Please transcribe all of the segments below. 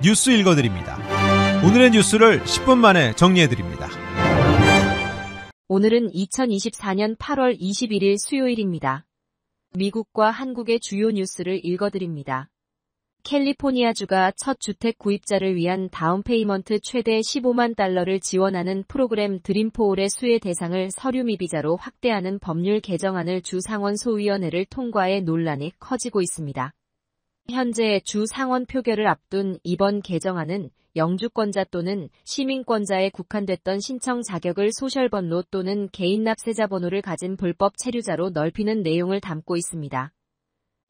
뉴스 읽어드립니다. 오늘의 뉴스를 10분 만에 정리해드립니다. 오늘은 2024년 8월 21일 수요일입니다. 미국과 한국의 주요 뉴스를 읽어드립니다. 캘리포니아주가 첫 주택 구입자를 위한 다운페이먼트 최대 15만 달러를 지원하는 프로그램 드림포울의 수혜 대상을 서류 미비자로 확대하는 법률 개정안을 주 상원소위원회를 통과해 논란이 커지고 있습니다. 현재 주 상원 표결을 앞둔 이번 개정안은 영주권자 또는 시민권자에 국한됐던 신청 자격을 소셜번호 또는 개인 납세자 번호를 가진 불법 체류자로 넓히는 내용을 담고 있습니다.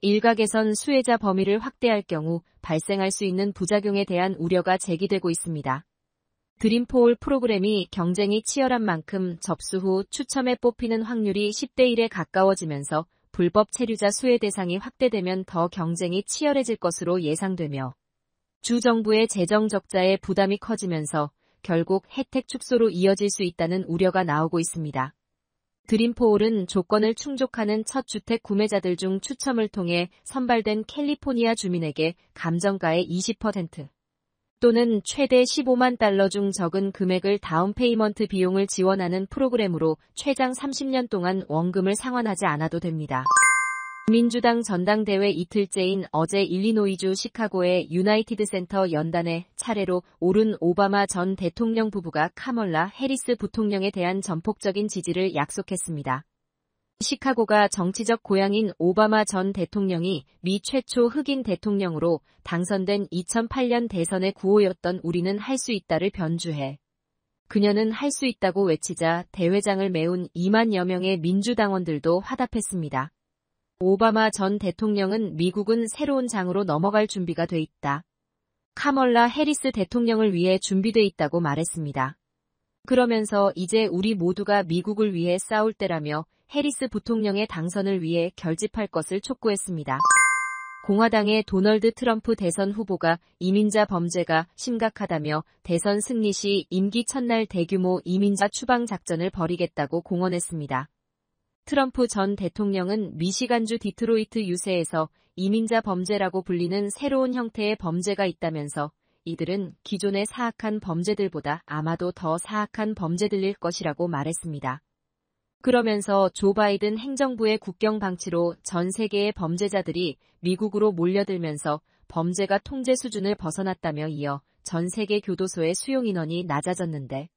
일각에선 수혜자 범위를 확대할 경우 발생할 수 있는 부작용에 대한 우려가 제기되고 있습니다. 드림포울 프로그램이 경쟁이 치열한 만큼 접수 후 추첨에 뽑히는 확률이 10대 1에 가까워지면서 불법 체류자 수혜 대상이 확대되면 더 경쟁이 치열해질 것으로 예상되며 주 정부의 재정 적자에 부담이 커지면서 결국 혜택 축소로 이어질 수 있다는 우려가 나오고 있습니다. 드림포울은 조건을 충족하는 첫 주택 구매자들 중 추첨을 통해 선발된 캘리포니아 주민에게 감정가의 20% 또는 최대 15만 달러 중 적은 금액을 다운페이먼트 비용을 지원하는 프로그램으로 최장 30년 동안 원금을 상환하지 않아도 됩니다. 민주당 전당대회 이틀째인 어제 일리노이주 시카고의 유나이티드 센터 연단에 차례로 오른 오바마 전 대통령 부부가 카멀라 해리스 부통령에 대한 전폭적인 지지를 약속했습니다. 시카고가 정치적 고향인 오바마 전 대통령이 미 최초 흑인 대통령으로 당선된 2008년 대선의 구호였던 우리는 할 수 있다를 변주해 그녀는 할 수 있다고 외치자 대회장을 메운 2만여 명의 민주당원들도 화답했습니다. 오바마 전 대통령은 미국은 새로운 장으로 넘어갈 준비가 돼 있다. 카멀라 해리스 대통령을 위해 준비돼 있다고 말했습니다. 그러면서 이제 우리 모두가 미국을 위해 싸울 때라며 해리스 부통령의 당선을 위해 결집할 것을 촉구했습니다. 공화당의 도널드 트럼프 대선 후보가 이민자 범죄가 심각하다며 대선 승리 시 임기 첫날 대규모 이민자 추방 작전을 벌이겠다고 공언했습니다. 트럼프 전 대통령은 미시간주 디트로이트 유세에서 이민자 범죄라고 불리는 새로운 형태의 범죄가 있다면서 이들은 기존의 사악한 범죄들보다 아마도 더 사악한 범죄들일 것이라고 말했습니다. 그러면서 조 바이든 행정부의 국경 방치로 전 세계의 범죄자들이 미국으로 몰려들면서 범죄가 통제 수준을 벗어났다며 이어 전 세계 교도소의 수용 인원이 낮아졌는데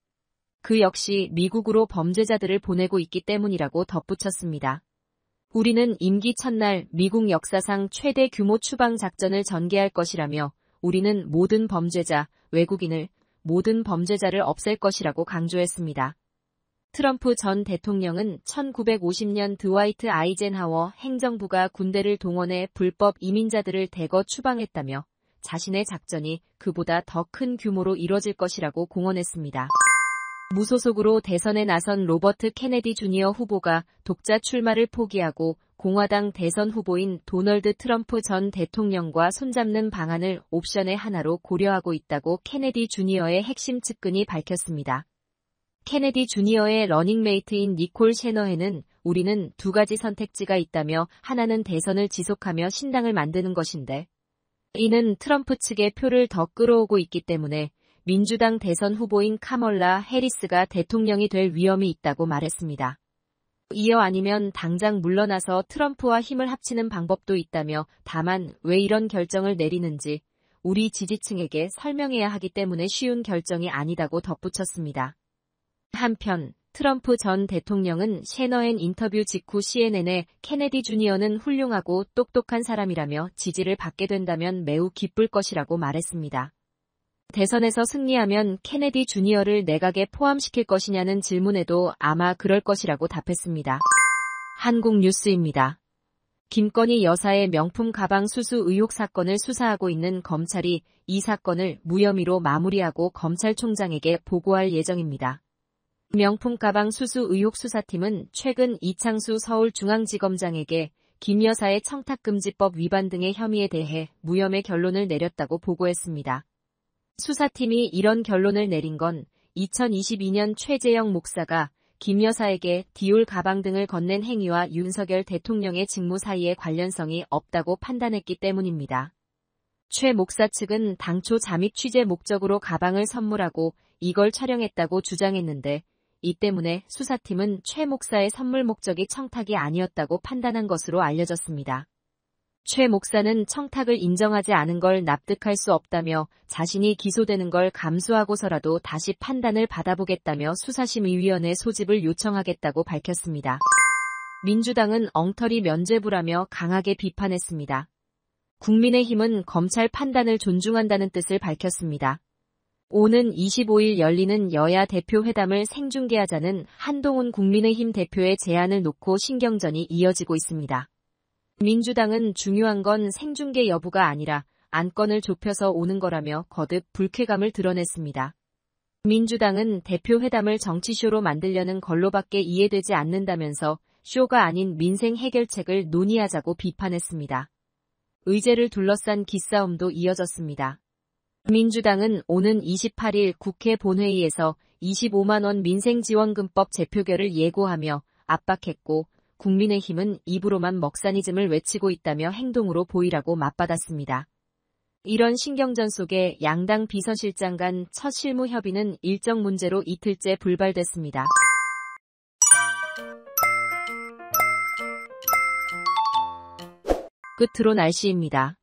그 역시 미국으로 범죄자들을 보내고 있기 때문이라고 덧붙였습니다. 우리는 임기 첫날 미국 역사상 최대 규모 추방 작전을 전개할 것이라며 우리는 모든 범죄자, 외국인을, 모든 범죄자를 없앨 것이라고 강조했습니다. 트럼프 전 대통령은 1950년 드와이트 아이젠하워 행정부가 군대를 동원해 불법 이민자들을 대거 추방했다며 자신의 작전이 그보다 더 큰 규모로 이뤄질 것이라고 공언했습니다. 무소속으로 대선에 나선 로버트 케네디 주니어 후보가 독자 출마를 포기하고 공화당 대선 후보인 도널드 트럼프 전 대통령과 손잡는 방안을 옵션의 하나로 고려하고 있다고 케네디 주니어의 핵심 측근이 밝혔습니다. 케네디 주니어의 러닝메이트인 니콜 셰너헤는 우리는 두 가지 선택지가 있다며 하나는 대선을 지속하며 신당을 만드는 것인데 이는 트럼프 측의 표를 더 끌어오고 있기 때문에 민주당 대선 후보인 카멀라 해리스가 대통령이 될 위험이 있다고 말했습니다. 이어 아니면 당장 물러나서 트럼프와 힘을 합치는 방법도 있다며 다만 왜 이런 결정을 내리는지 우리 지지층에게 설명해야 하기 때문에 쉬운 결정이 아니다고 덧붙였습니다. 한편 트럼프 전 대통령은 셰너헨 인터뷰 직후 CNN에 케네디 주니어는 훌륭하고 똑똑한 사람이라며 지지를 받게 된다면 매우 기쁠 것이라고 말했습니다. 대선에서 승리하면 케네디 주니어를 내각에 포함시킬 것이냐는 질문에도 아마 그럴 것이라고 답했습니다. 한국 뉴스입니다. 김건희 여사의 명품 가방 수수 의혹 사건을 수사하고 있는 검찰이 이 사건을 무혐의로 마무리하고 검찰총장에게 보고할 예정입니다. 명품 가방 수수 의혹 수사팀은 최근 이창수 서울중앙지검장에게 김 여사의 청탁금지법 위반 등의 혐의에 대해 무혐의 결론을 내렸다고 보고했습니다. 수사팀이 이런 결론을 내린 건 2022년 최재형 목사가 김 여사에게 디올 가방 등을 건넨 행위와 윤석열 대통령의 직무 사이에 관련성이 없다고 판단했기 때문입니다. 최 목사 측은 당초 잠입 취재 목적으로 가방을 선물하고 이걸 촬영했다고 주장했는데 이 때문에 수사팀은 최 목사의 선물 목적이 청탁이 아니었다고 판단한 것으로 알려졌습니다. 최 목사는 청탁을 인정하지 않은 걸 납득할 수 없다며 자신이 기소되는 걸 감수하고서라도 다시 판단을 받아보겠다며 수사심의위원회 소집을 요청하겠다고 밝혔습니다. 민주당은 엉터리 면죄부라며 강하게 비판했습니다. 국민의힘은 검찰 판단을 존중한다는 뜻을 밝혔습니다. 오는 25일 열리는 여야 대표 회담을 생중계하자는 한동훈 국민의힘 대표의 제안을 놓고 신경전이 이어지고 있습니다. 민주당은 중요한 건 생중계 여부가 아니라 안건을 좁혀서 오는 거라며 거듭 불쾌감을 드러냈습니다. 민주당은 대표 회담을 정치쇼로 만들려는 걸로밖에 이해되지 않는다면서 쇼가 아닌 민생 해결책을 논의하자고 비판했습니다. 의제를 둘러싼 기싸움도 이어졌습니다. 민주당은 오는 28일 국회 본회의에서 25만 원 민생지원금법 재표결을 예고하며 압박했고 국민의힘은 입으로만 먹사니즘을 외치고 있다며 행동으로 보이라고 맞받았습니다. 이런 신경전 속에 양당 비서실장 간 첫 실무 협의는 일정 문제로 이틀째 불발됐습니다. 끝으로 날씨입니다.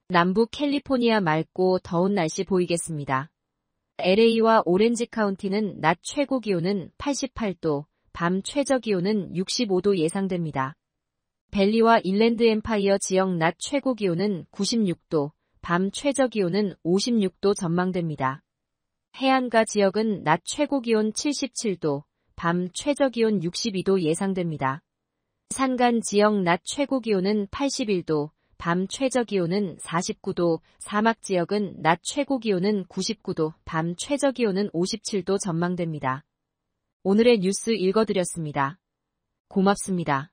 남부 캘리포니아 맑고 더운 날씨 보이겠습니다. LA와 오렌지 카운티는 낮 최고 기온은 88도, 밤 최저 기온은 65도 예상됩니다. 밸리와 인랜드 엠파이어 지역 낮 최고 기온은 96도, 밤 최저 기온은 56도 전망됩니다. 해안가 지역은 낮 최고 기온 77도, 밤 최저 기온 62도 예상됩니다. 산간 지역 낮 최고 기온은 81도, 밤 최저 기온은 49도, 사막 지역은 낮 최고 기온은 99도, 밤 최저 기온은 57도 전망됩니다. 오늘의 뉴스 읽어드렸습니다. 고맙습니다.